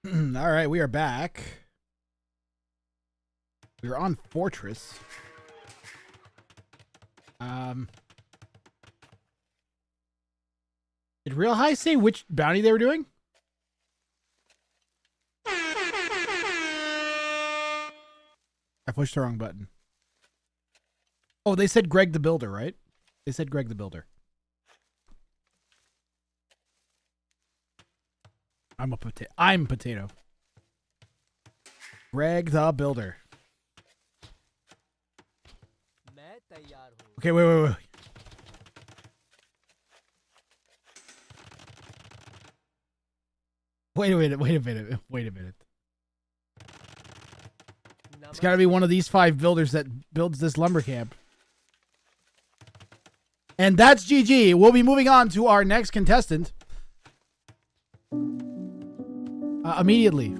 All right, we are back. We're on Fortress. Did Real High say which bounty they were doing? I pushed the wrong button. Oh, they said Greg the Builder, right? They said Greg the Builder. I'm potato. Greg the Builder. Okay, wait. Wait a minute. It's got to be one of these 5 builders that builds this lumber camp. And that's GG. We'll be moving on to our next contestant. Immediately.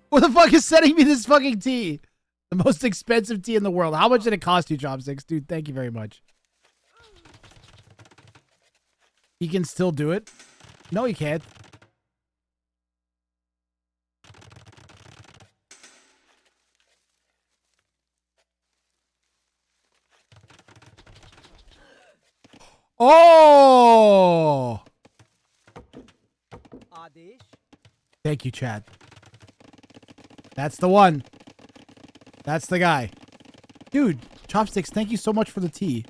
What the fuck is sending me this fucking tea? The most expensive tea in the world. How much did it cost you, Chopsticks? Dude, thank you very much. He can still do it? No, he can't. Oh! Thank you, Chad. That's the one. That's the guy. Dude, Chopsticks, thank you so much for the tea.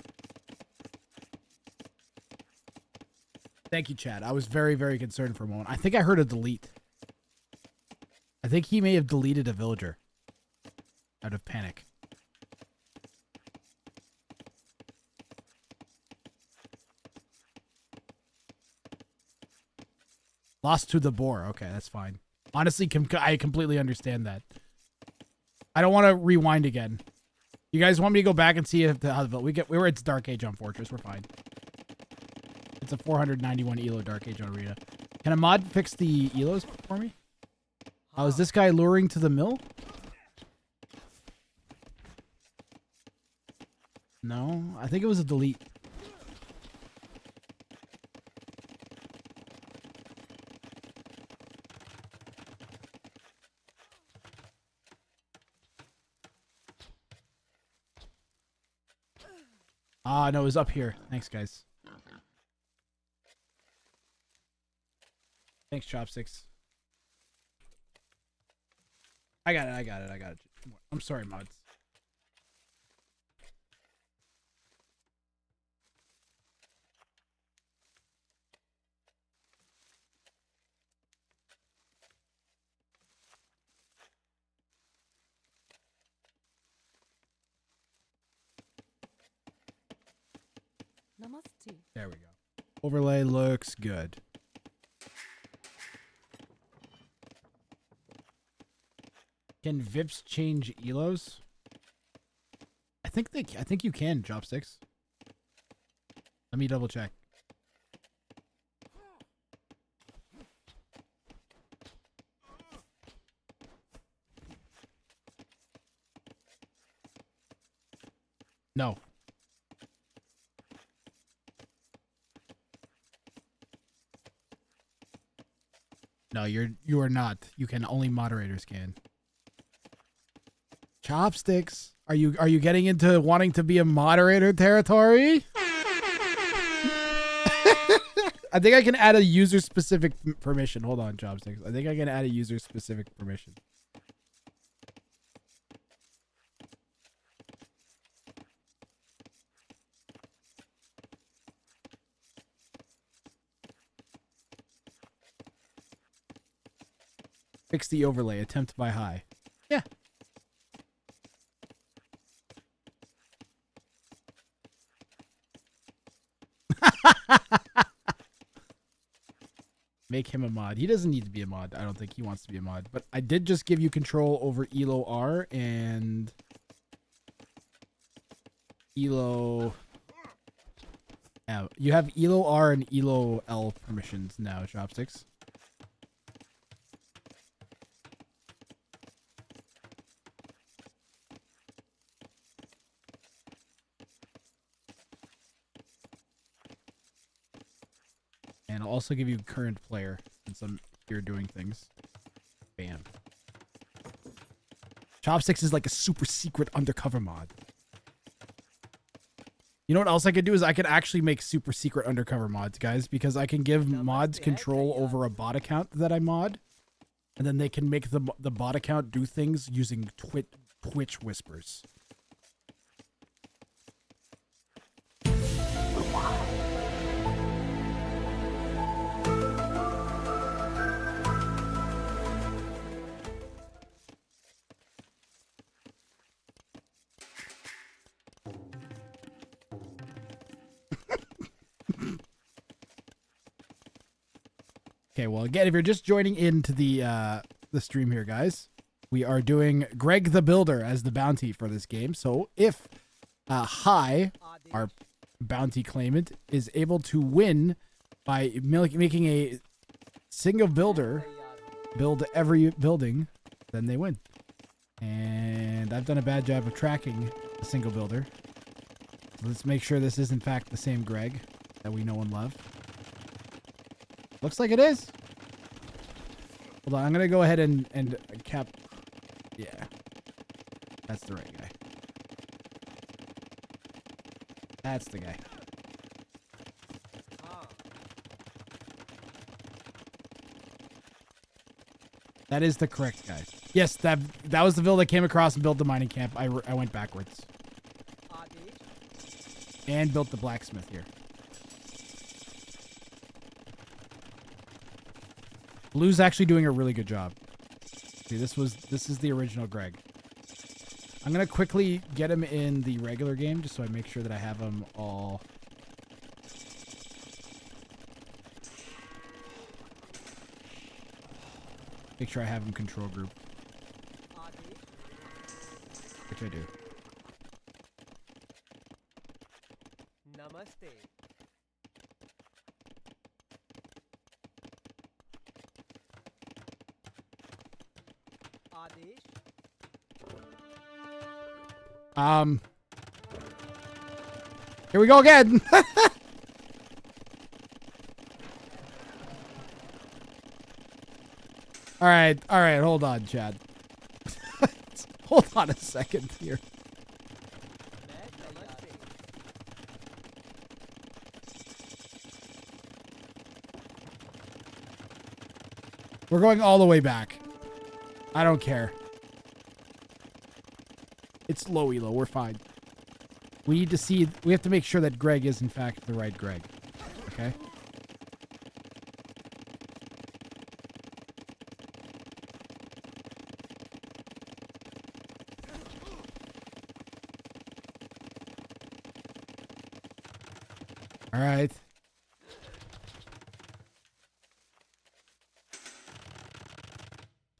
Thank you, Chad. I was very, very concerned for a moment. I think I heard a delete. I think he may have deleted a villager out of panic. Lost to the boar. Okay, that's fine. Honestly, I completely understand that. I don't want to rewind again. You guys want me to go back and see if we were at Dark Age on Fortress. We're fine. It's a 491 elo Dark Age on Arena. Can a mod fix the elos for me? Oh, is this guy luring to the mill? No, I think it was a delete. Ah, no, it was up here. Thanks, guys. Thanks, Chopsticks. I got it. I'm sorry, mods. Namaste. There we go. Overlay looks good. Can Vips change elos? I think you can, Chopsticks. Let me double check. No. No, you are not. You can, only moderators can. Chopsticks, are you getting into wanting to be a moderator territory? I think I can add a user specific permission. Hold on, Chopsticks. I think I can add a user specific permission. Fix the overlay. Attempt by high. Yeah. Make him a mod. He doesn't need to be a mod. I don't think he wants to be a mod. But I did just give you control over Elo R and Elo. You have Elo R and Elo L permissions now, Chopsticks. And I'll also give you current player since I'm here doing things. Bam. Chopsticks is like a super secret undercover mod. You know what else I could do is I could actually make super secret undercover mods, guys, because I can give mods control over a bot account that I mod, and then they can make the bot account do things using Twitch whispers. Okay, well, again, if you're just joining into the stream here, guys, we are doing Greg the Builder as the bounty for this game. So if High, our bounty claimant, is able to win by making a single builder build every building, then they win. And I've done a bad job of tracking a single builder. So let's make sure this is in fact the same Greg that we know and love. Looks like it is. Hold on, I'm gonna go ahead and cap. Yeah, that's the right guy. That's the guy. That is the correct guy. Yes, that was the build I came across and built the mining camp. I went backwards. And built the blacksmith here. Blue's actually doing a really good job. See, this is the original Greg. I'm gonna quickly get him in the regular game just so I make sure that I have them all. Make sure I have him control group. Which I do. Namaste. Here we go again. All right, hold on, Chad. Hold on a second here. We're going all the way back. I don't care. It's low elo. We're fine. We need to see. We have to make sure that Greg is in fact the right Greg. Okay. All right.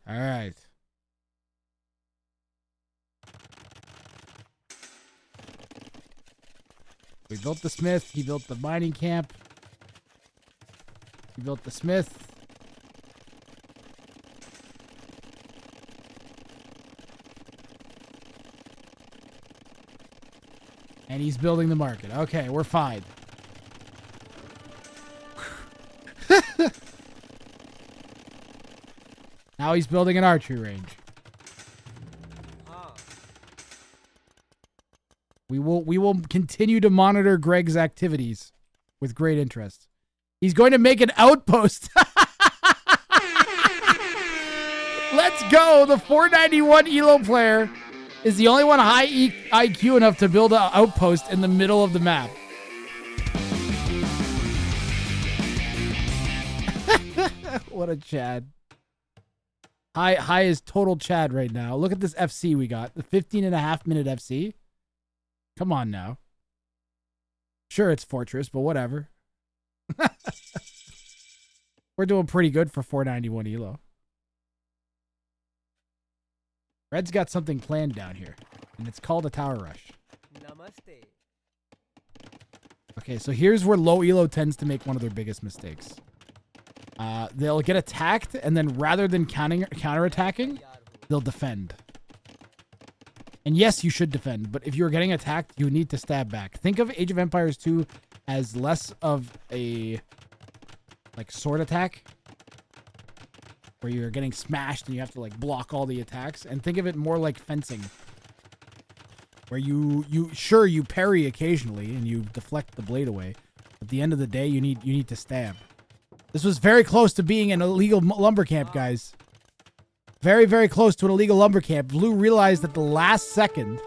All right. We built the smith. He built the mining camp. He built the smith. And he's building the market. Okay, we're fine. Now he's building an archery range. We will continue to monitor Greg's activities with great interest. He's going to make an outpost. Let's go. The 491 Elo player is the only one high IQ enough to build an outpost in the middle of the map. What a Chad. High is total Chad right now. Look at this FC we got. The 15.5-minute FC. Come on now. Sure, it's Fortress, but whatever. We're doing pretty good for 491 Elo. Red's got something planned down here, and it's called a tower rush. Namaste. Okay, so here's where low Elo tends to make one of their biggest mistakes. They'll get attacked, and then rather than counterattacking, they'll defend. And yes, you should defend, but if you're getting attacked, you need to stab back. Think of Age of Empires 2 as less of a like sword attack, where you're getting smashed and you have to like block all the attacks. And think of it more like fencing, where you parry occasionally and you deflect the blade away. At the end of the day, you need to stab. This was very close to being an illegal lumber camp, guys. Very, very close to an illegal lumber camp. Blue realized at the last second.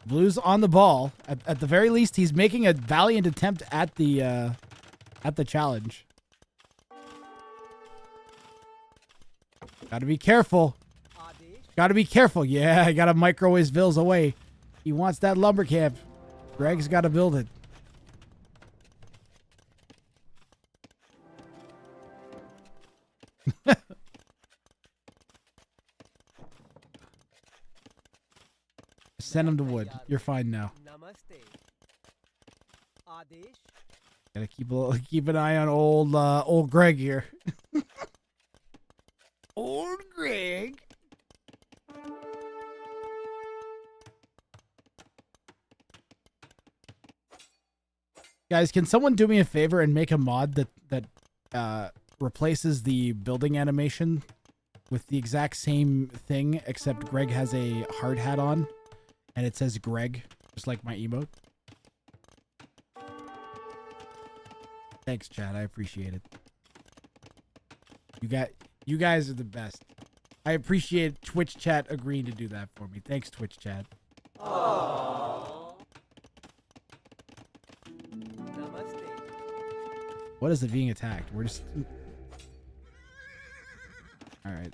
Blue's on the ball. At the very least, he's making a valiant attempt at the challenge. Gotta be careful. Gotta be careful. Yeah, I gotta microwave Vills away. He wants that lumber camp. Greg's gotta build it. Send him to wood. You're fine now. Gotta keep an eye on old Greg here. Old Greg. Guys, can someone do me a favor and make a mod that replaces the building animation with the exact same thing, except Greg has a hard hat on and it says Greg, just like my emote? Thanks, chat. I appreciate it. You guys are the best. I appreciate Twitch chat agreeing to do that for me. Thanks, Twitch chat. Aww. What is it being attacked? We're just... Alright.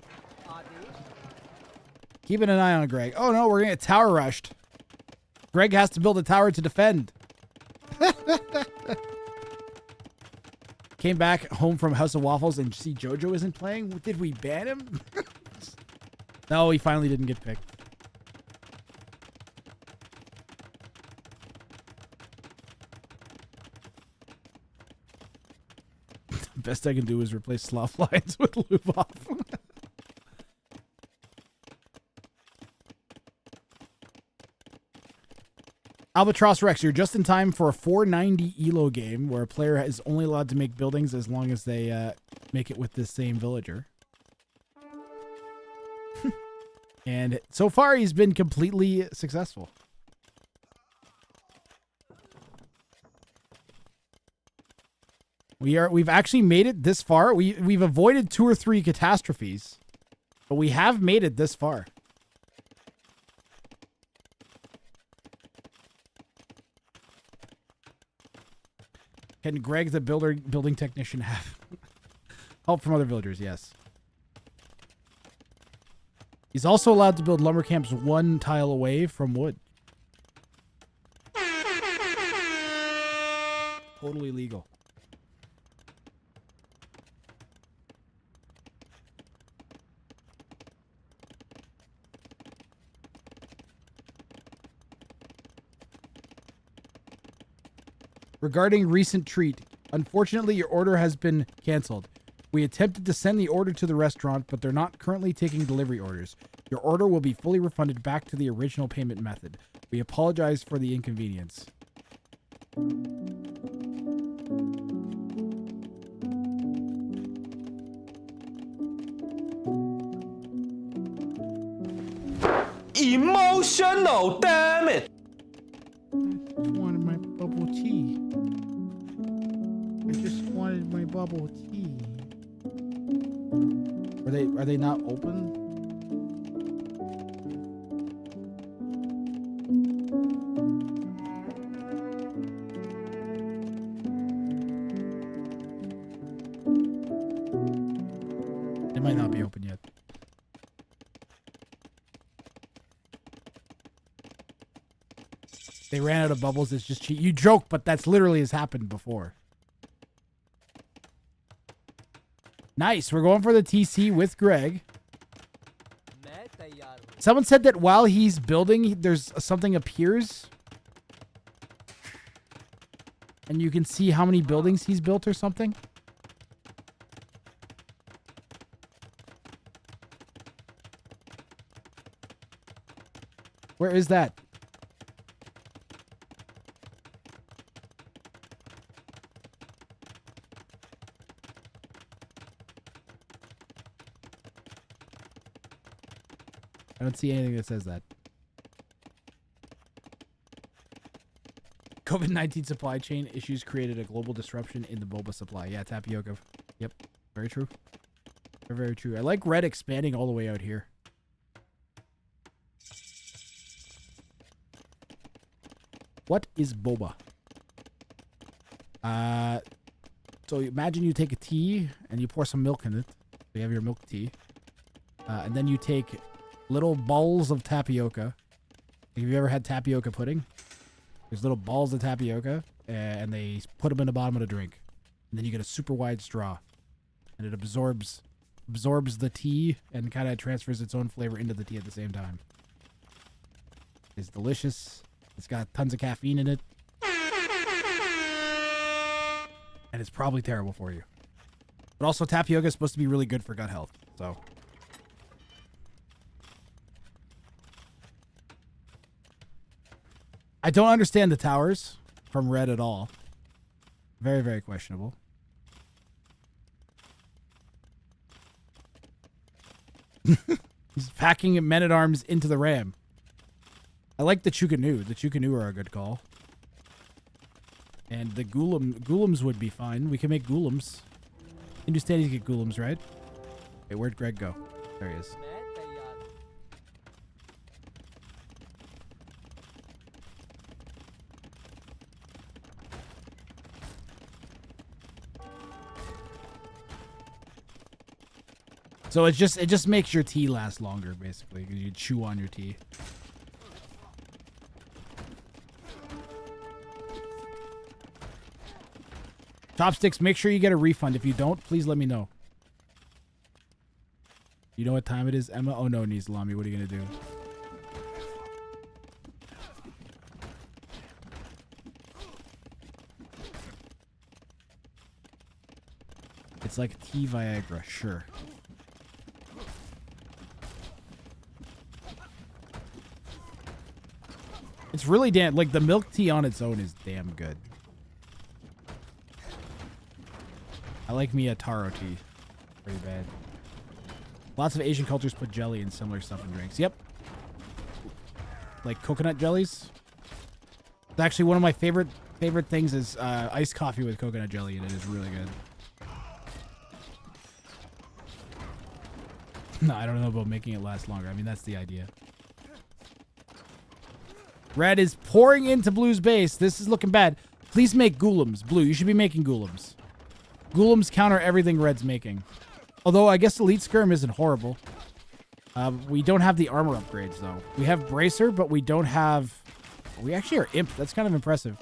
Keeping an eye on Greg. Oh no, we're gonna get tower rushed. Greg has to build a tower to defend. Came back home from House of Waffles and see JoJo isn't playing? Did we ban him? No, he finally didn't get picked. The best I can do is replace sloth lines with Lubov. Albatross Rex, you're just in time for a 490 elo game where a player is only allowed to make buildings as long as they make it with the same villager. And so far, he's been completely successful. We've actually made it this far. We've avoided 2 or 3 catastrophes, but we have made it this far. Can Greg, the building technician, have help from other villagers? Yes. He's also allowed to build lumber camps 1 tile away from wood. Totally legal. Regarding recent treat, unfortunately your order has been canceled. We attempted to send the order to the restaurant, but they're not currently taking delivery orders. Your order will be fully refunded back to the original payment method. We apologize for the inconvenience. Emotional, damn it! I just wanted my bubble tea. I just wanted my bubble tea. Are they not open? They might not be open yet. They ran out of bubbles. It's just cheap. You joke, but that's literally has happened before. Nice. We're going for the TC with Greg. Someone said that while he's building, there's something appears. And you can see how many buildings he's built or something. Where is that? I don't see anything that says that. COVID-19 supply chain issues created a global disruption in the boba supply. Yeah, tapioca. Yep, very true. Very, very true. I like red expanding all the way out here. What is boba? So imagine you take a tea and you pour some milk in it. So you have your milk tea. And then you take little balls of tapioca. Have you ever had tapioca pudding? There's little balls of tapioca, and they put them in the bottom of the drink. And then you get a super wide straw. And it absorbs the tea and kind of transfers its own flavor into the tea at the same time. It's delicious. It's got tons of caffeine in it. And it's probably terrible for you. But also tapioca is supposed to be really good for gut health. So I don't understand the towers from red at all. Very, very questionable. He's packing men-at-arms into the ram. I like the Chukanu. The Chukanu are a good call. And the Golems would be fine. We can make Golems. Hindustanis get Golems, right? Hey, where'd Greg go? There he is. So it just makes your tea last longer, basically, because you chew on your tea. Chopsticks, make sure you get a refund. If you don't, please let me know. You know what time it is, Emma? Oh no, Nizlami, what are you gonna do? It's like tea Viagra, sure. It's really damn, like the milk tea on its own is damn good. I like me a taro tea. Pretty bad. Lots of Asian cultures put jelly and similar stuff in drinks. Yep. Like coconut jellies. It's actually one of my favorite things is iced coffee with coconut jelly, and it is really good. No, I don't know about making it last longer. I mean, that's the idea. Red is pouring into Blue's base. This is looking bad. Please make Golems. Blue, you should be making Golems. Golems counter everything Red's making. Although, I guess Elite Skirm isn't horrible. We don't have the armor upgrades, though. We have Bracer, but we don't have... We actually are Imp. That's kind of impressive.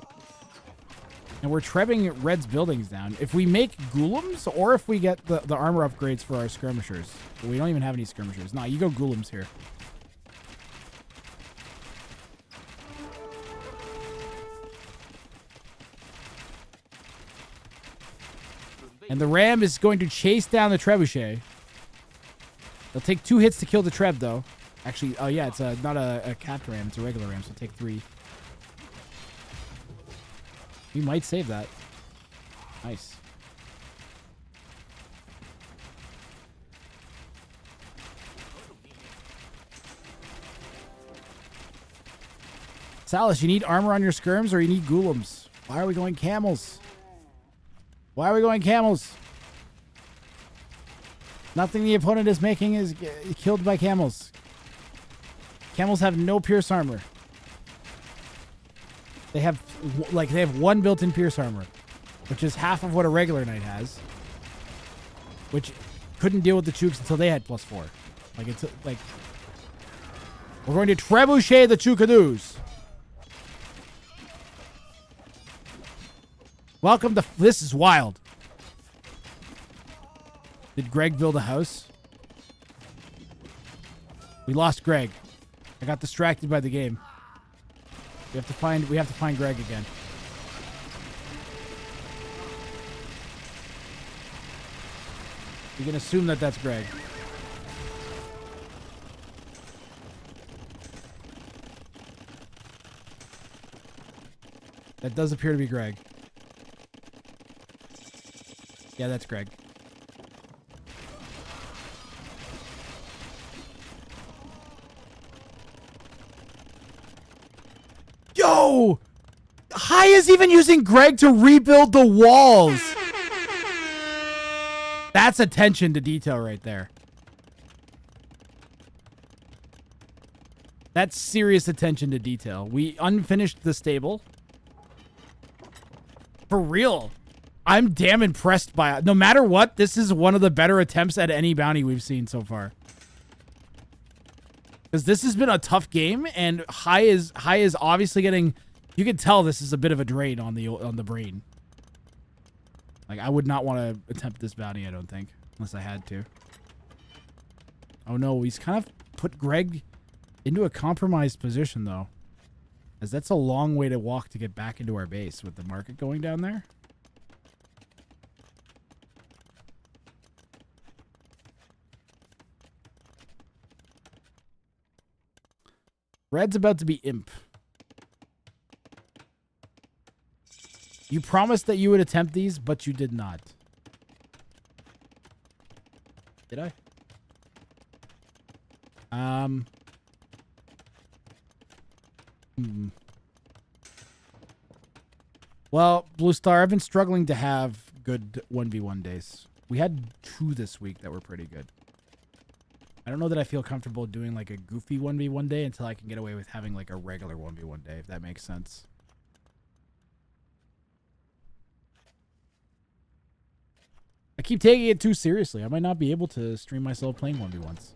And we're trebbing Red's buildings down. If we make Golems, or if we get the armor upgrades for our skirmishers. But we don't even have any skirmishers. Nah, you go Golems here. And the ram is going to chase down the trebuchet. They'll take 2 hits to kill the treb, though. Actually, oh yeah, it's not a capped ram. It's a regular ram, so take 3. We might save that. Nice. Salas, you need armor on your skirms or you need Golems? Why are we going camels? Why are we going camels? Nothing the opponent is making is killed by camels. Camels have no pierce armor. They have 1 built-in pierce armor, which is half of what a regular knight has, which couldn't deal with the Chooks until they had +4. Like it's like we're going to trebuchet the Chookadoos. Welcome to... This is wild. Did Greg build a house? We lost Greg. I got distracted by the game. We have to find Greg again. You can assume that that's Greg. That does appear to be Greg. Yeah, that's Greg. Yo! Hai is even using Greg to rebuild the walls. That's attention to detail right there. That's serious attention to detail. We unfinished the stable. For real. I'm damn impressed by it. No matter what, this is one of the better attempts at any bounty we've seen so far. Because this has been a tough game, and Hai is obviously getting. You can tell this is a bit of a drain on the brain. Like, I would not want to attempt this bounty, I don't think, unless I had to. Oh no, he's kind of put Greg into a compromised position though, as that's a long way to walk to get back into our base with the market going down there. Red's about to be imp. You promised that you would attempt these, but you did not. Did I? Well, Blue Star, I've been struggling to have good 1v1 days. We had 2 this week that were pretty good. I don't know that I feel comfortable doing like a goofy 1v1 day until I can get away with having like a regular 1v1 day, if that makes sense. I keep taking it too seriously. I might not be able to stream myself playing 1v1s.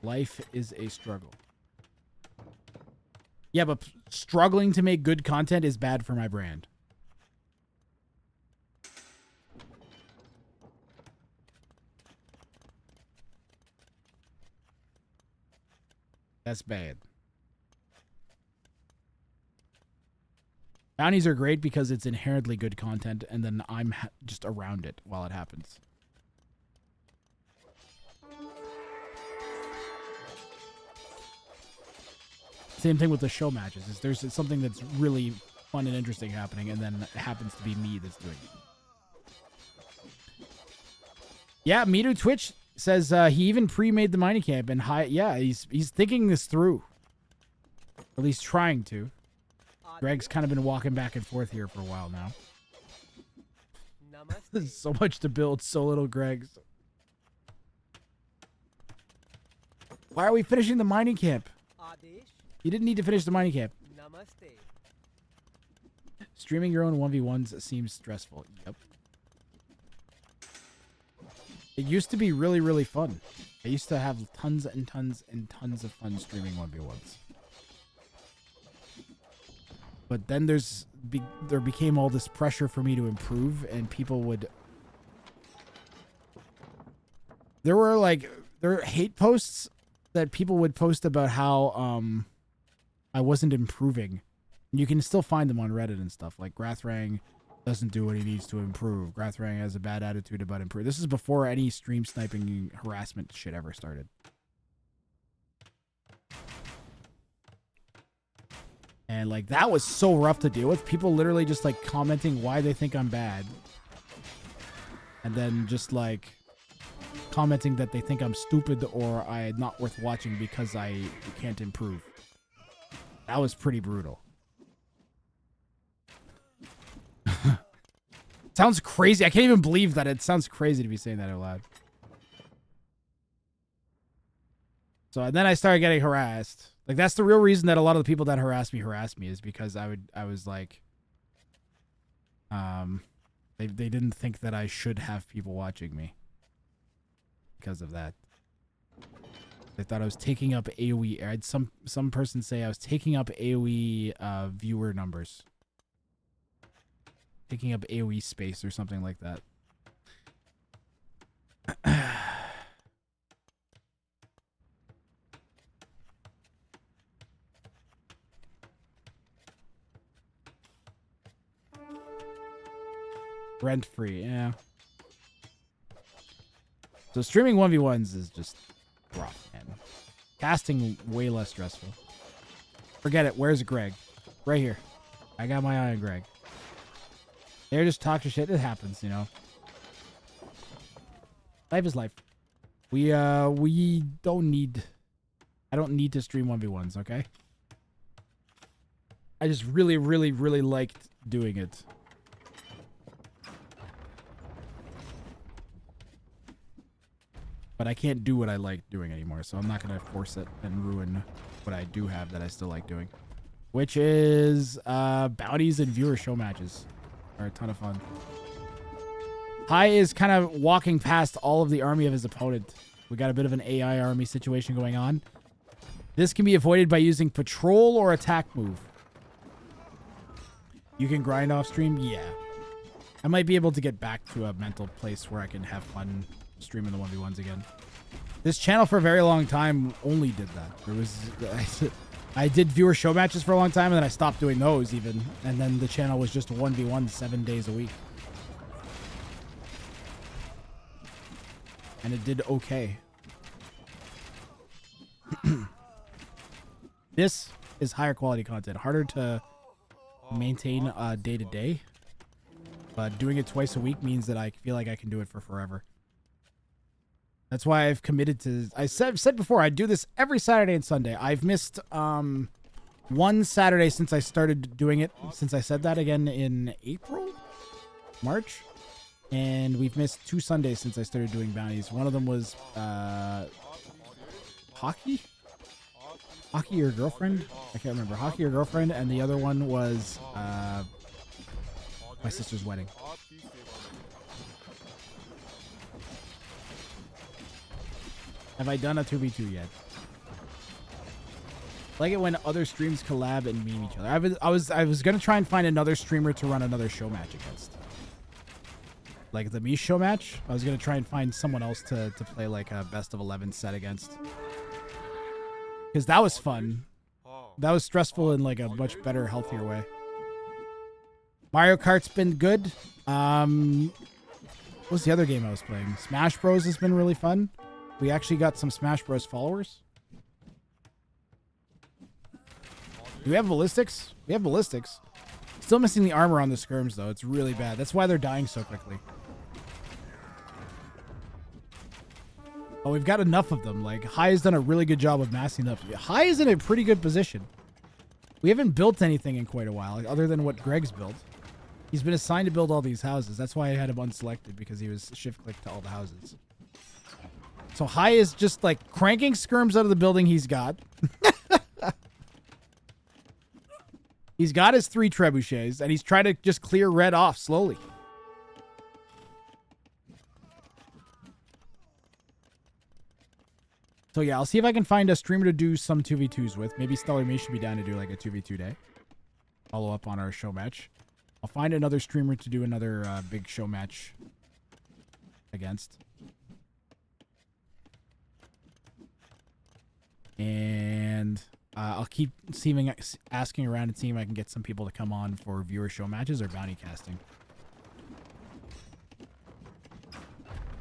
Life is a struggle. Yeah, but struggling to make good content is bad for my brand. That's bad. Bounties are great because it's inherently good content, and then I'm just around it while it happens. Same thing with the show matches. Is there's something that's really fun and interesting happening, and then it happens to be me that's doing it. Yeah, Mitu Twitch says he even pre-made the mining camp, and yeah, he's thinking this through. Or at least trying to. Greg's kind of been walking back and forth here for a while now. There's so much to build, so little Greg's. Why are we finishing the mining camp? You didn't need to finish the mining camp. Streaming your own 1v1s seems stressful. Yep. It used to be really, really fun. I used to have tons and tons and tons of fun streaming 1v1s. But then there became all this pressure for me to improve, and people would... There were hate posts that people would post about how I wasn't improving. You can still find them on Reddit and stuff. Like, Grathrang doesn't do what he needs to improve. Grathrang has a bad attitude about improving. This is before any stream sniping harassment shit ever started. And, like, that was so rough to deal with. People literally just, like, commenting why they think I'm bad. And then just, like, commenting that they think I'm stupid or I'm not worth watching because I can't improve. That was pretty brutal. Sounds crazy. I can't even believe that. It sounds crazy to be saying that out loud. So, and then I started getting harassed. Like, that's the real reason that a lot of the people that harass me is because I was like, they didn't think that I should have people watching me because of that. They thought I was taking up AoE. I had some person say I was taking up AoE viewer numbers. Taking up AoE space or something like that. Rent free, yeah. So streaming 1v1s is just rough, man. Casting way less stressful. Forget it. Where's Greg? Right here. I got my eye on Greg. They're just talking shit. It happens, you know. Life is life. We don't need. I don't need to stream 1v1s, okay? I just really, really, really liked doing it. But I can't do what I like doing anymore, so I'm not going to force it and ruin what I do have that I still like doing. Which is bounties and viewer show matches. Are a ton of fun. Hai is kind of walking past all of the army of his opponent. We got a bit of an AI army situation going on. This can be avoided by using patrol or attack move. You can grind off stream? Yeah. I might be able to get back to a mental place where I can have fun streaming the 1v1s again. This channel for a very long time only did that. There was I did viewer show matches for a long time, and then I stopped doing those even. And then the channel was just 1v1 7 days a week. And it did okay. This is higher quality content. Harder to maintain day to day. But doing it twice a week means that I feel like I can do it for forever. That's why I've committed to... I've said before, I do this every Saturday and Sunday. I've missed one Saturday since I started doing it. Since I said that again in April? March? And we've missed 2 Sundays since I started doing bounties. One of them was hockey? Hockey or girlfriend? I can't remember. Hockey or girlfriend. And the other one was my sister's wedding. Have I done a 2v2 yet? I like it when other streams collab and meme each other. I was gonna try and find another streamer to run another show match against. Like the Mish show match. I was gonna try and find someone else to play like a best of 11 set against. Because that was fun. That was stressful in like a much better, healthier way. Mario Kart's been good. What's the other game I was playing? Smash Bros has been really fun. We actually got some Smash Bros followers. Do we have ballistics? We have ballistics. Still missing the armor on the skirms though. It's really bad. That's why they're dying so quickly. Oh, we've got enough of them. Like, Hai has done a really good job of massing up. Hai is in a pretty good position. We haven't built anything in quite a while, like, other than what Greg's built. He's been assigned to build all these houses. That's why I had him unselected, because he was shift-clicked to all the houses. So Hai is just, like, cranking skirms out of the building he's got. He's got his 3 trebuchets, and he's trying to just clear red off slowly. So yeah, I'll see if I can find a streamer to do some 2v2s with. Maybe Stellar May should be down to do like a 2v2 day. Follow up on our show match. I'll find another streamer to do another big show match against. And I'll keep asking around and seeing if I can get some people to come on for viewer show matches or bounty casting.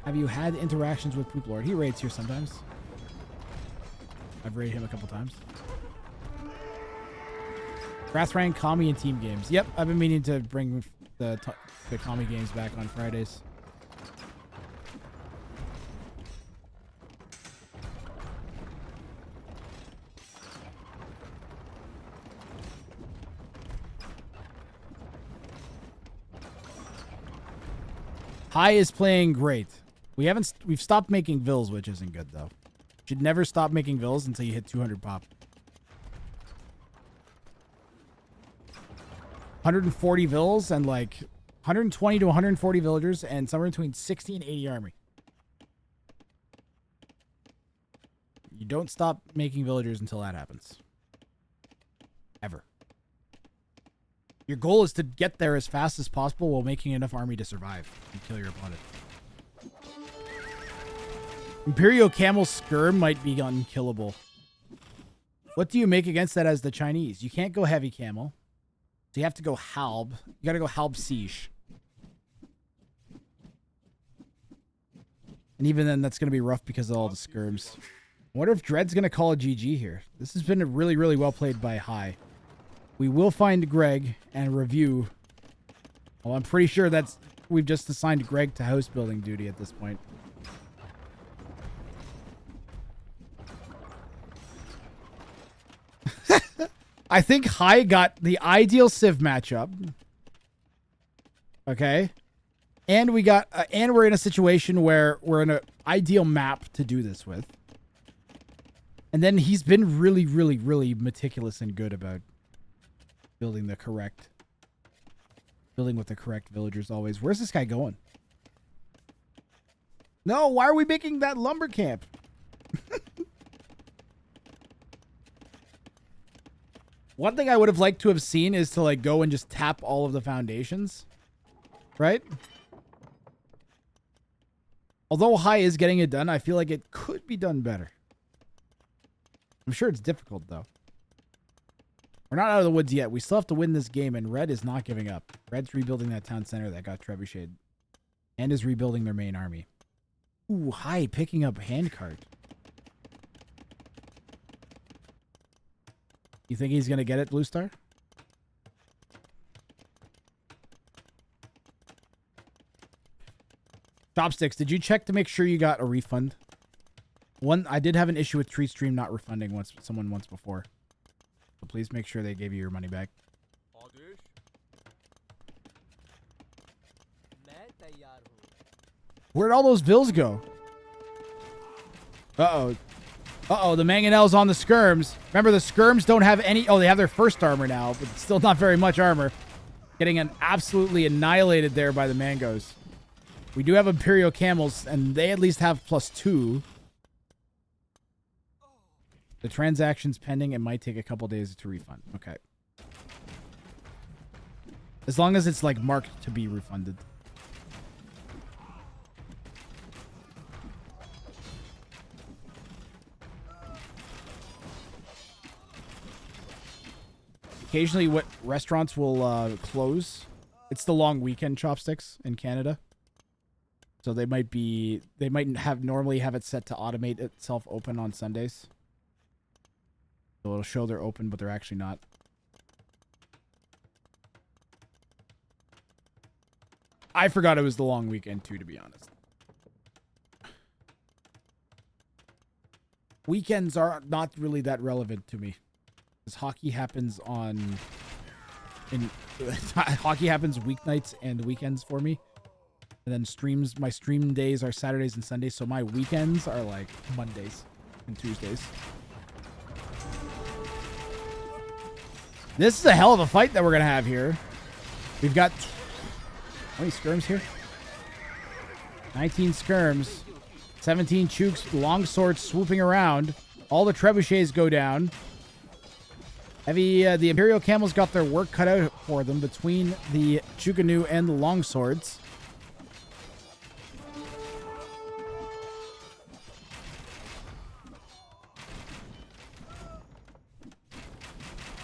Have you had interactions with Poop Lord? He raids here sometimes. I've raided him a couple times. Wrathrang, Kami, and team games. Yep, I've been meaning to bring the Kami games back on Fridays. Hai is playing great. We've stopped making vills, which isn't good though. Should never stop making vills until you hit 200 pop. 140 vills and like 120 to 140 villagers and somewhere between 60 and 80 army. You don't stop making villagers until that happens. Ever. Your goal is to get there as fast as possible while making enough army to survive and kill your opponent. Imperial Camel Skirm might be unkillable. What do you make against that as the Chinese? You can't go Heavy Camel. So you have to go Halb. You gotta go Halb Siege. And even then, that's going to be rough because of all the skirms. I wonder if Dread's going to call a GG here. This has been really, really well played by High. We will find Greg and review. Well, I'm pretty sure we've just assigned Greg to house building duty at this point. I think High got the ideal Civ matchup. Okay. And we're in a situation where we're in an ideal map to do this with. And then he's been really, really, really meticulous and good about building with the correct villagers always. Where's this guy going? No, why are we making that lumber camp? One thing I would have liked to have seen is to like go and just tap all of the foundations. Right? Although High is getting it done, I feel like it could be done better. I'm sure it's difficult, though. We're not out of the woods yet. We still have to win this game, and Red is not giving up. Red's rebuilding that town center that got trebucheted. And is rebuilding their main army. Ooh, High picking up handcart. You think he's going to get it, Blue Star? Chopsticks, did you check to make sure you got a refund? I did have an issue with TreeStream not refunding someone once before. So please make sure they gave you your money back. Where'd all those bills go? Uh-oh. Uh-oh, the Mangonels on the skirms. Remember, the skirms don't have any... Oh, they have their first armor now, but still not very much armor. Getting absolutely annihilated there by the Mangos. We do have Imperial Camels, and they at least have +2. The transaction's pending. It might take a couple days to refund. Okay. As long as it's, like, marked to be refunded. Occasionally, what restaurants will close. It's the long weekend, Chopsticks, in Canada. So they might normally have it set to automate itself open on Sundays. So it'll show they're open, but they're actually not. I forgot it was the long weekend too, to be honest. Weekends are not really that relevant to me. Because hockey happens hockey happens weeknights and weekends for me. And then my stream days are Saturdays and Sundays, so my weekends are like Mondays and Tuesdays. This is a hell of a fight that we're going to have here. We've got... How many skirms here? 19 skirms. 17 chooks, longswords swooping around. All the trebuchets go down. The Imperial Camels got their work cut out for them between the Chukanu and the longswords.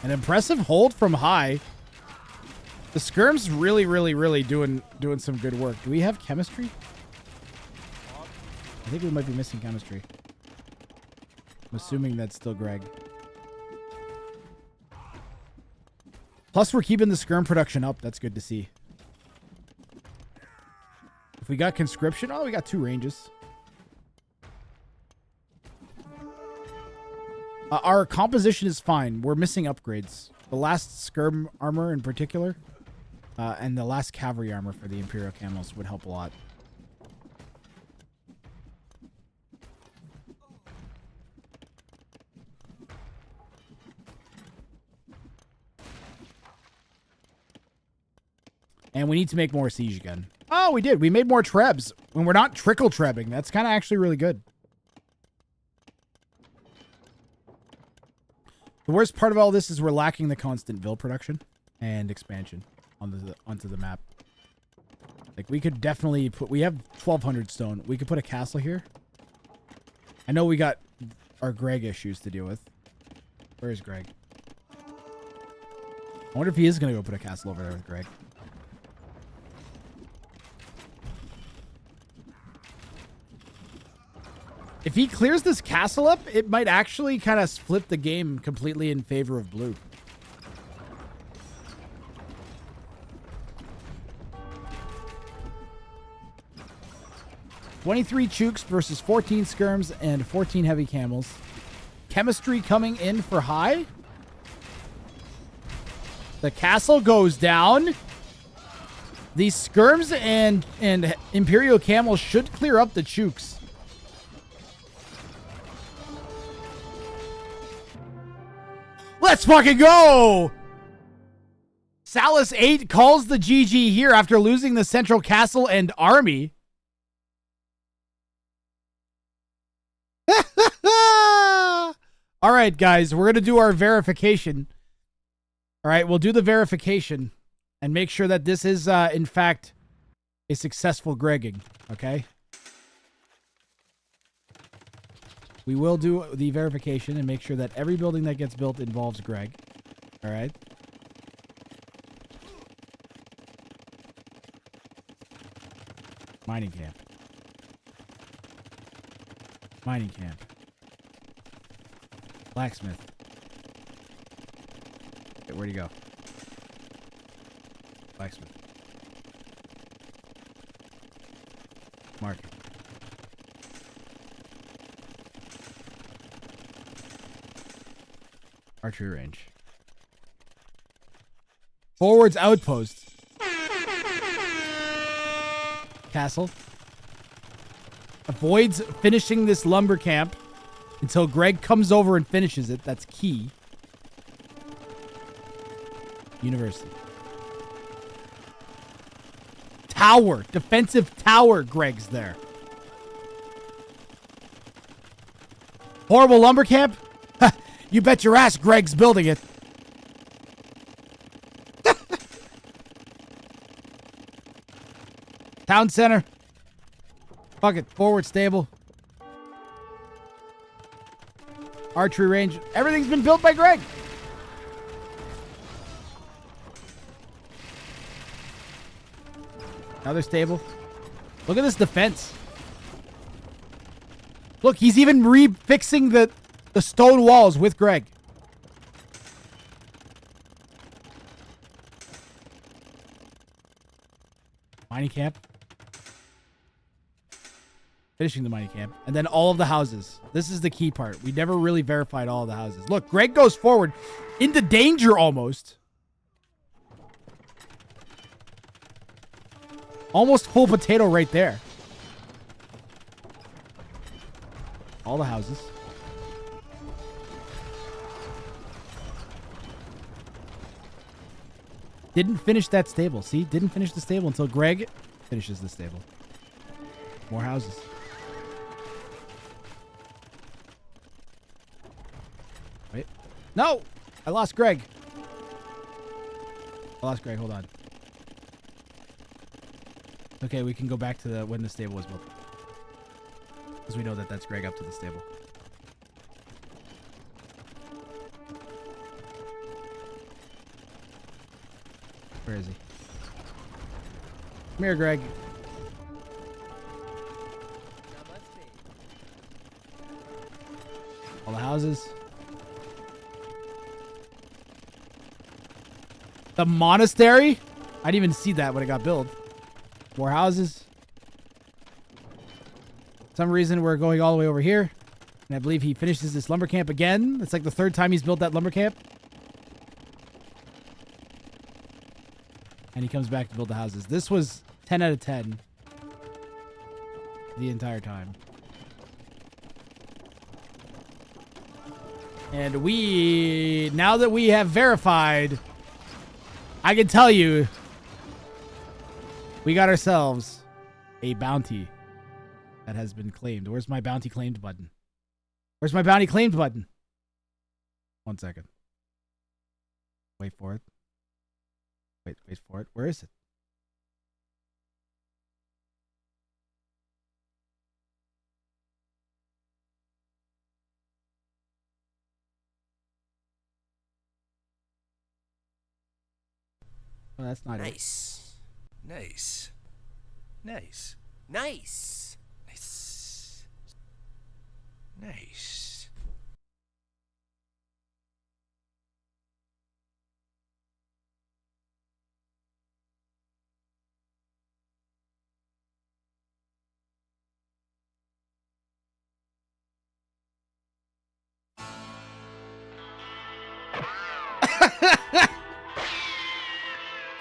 An impressive hold from High. The skirm's really, really, really doing some good work. Do we have chemistry? I think we might be missing chemistry. I'm assuming that's still Greg. Plus, we're keeping the skirm production up. That's good to see. If we got conscription, we got 2 ranges. Our composition is fine. We're missing upgrades. The last skirm armor in particular, and the last cavalry armor for the Imperial Camels would help a lot. And we need to make more siege again. Oh, we did. We made more trebs. When we're not trickle trebbing. That's kind of actually really good. The worst part of all this is we're lacking the constant Ville production and expansion onto the map. Like, we could definitely we have 1,200 stone. We could put a castle here. I know we got our Greg issues to deal with. Where is Greg? I wonder if he is going to go put a castle over there with Greg. If he clears this castle up, it might actually kind of flip the game completely in favor of blue. "23 Chooks versus 14 skirms and 14 heavy camels. Chemistry coming in for high. The castle goes down. These skirms and Imperial camels should clear up the Chooks. Let's fucking go! Salus 8 calls the GG here after losing the central castle and army. All right, guys, we're going to do our verification. All right, we'll do the verification and make sure that this is, in fact, a successful Gregging, okay? We will do the verification and make sure that every building that gets built involves Greg. All right? Mining camp. Mining camp. Blacksmith. Okay, where'd he go? Blacksmith. Market. Archery range. Forwards outpost. Castle. Avoids finishing this lumber camp until Greg comes over and finishes it. That's key. University. Tower. Defensive tower. Greg's there. Horrible lumber camp? You bet your ass Greg's building it. Town center. Fuck it. Forward stable. Archery range. Everything's been built by Greg. Another stable. Look at this defense. Look, he's even refixing the stone walls with Greg. Mining camp. Finishing the mining camp. And then all of the houses. This is the key part. We never really verified all of the houses. Look, Greg goes forward into danger almost. Almost full potato right there. All the houses. Didn't finish that stable. See? Didn't finish the stable until Greg finishes the stable. More houses. Wait. No! I lost Greg. Hold on. Okay, we can go back to the when the stable was built. Because we know that that's Greg up to the stable. Where is he? Come here, Greg. All the houses. The monastery? I didn't even see that when it got built. More houses. For some reason, we're going all the way over here. And I believe he finishes this lumber camp again. It's like the third time he's built that lumber camp. And he comes back to build the houses. This was 10 out of 10. The entire time. And now that we have verified, I can tell you, we got ourselves a bounty that has been claimed. Where's my bounty claimed button? Where's my bounty claimed button? 1 second. Wait for it. Wait for it. Where is it? Oh, that's not Nice. Nice. Nice. Nice. Nice. Nice.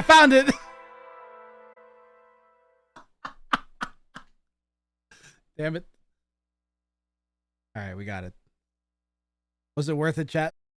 I found it. Damn it. All right, we got it. Was it worth it, chat?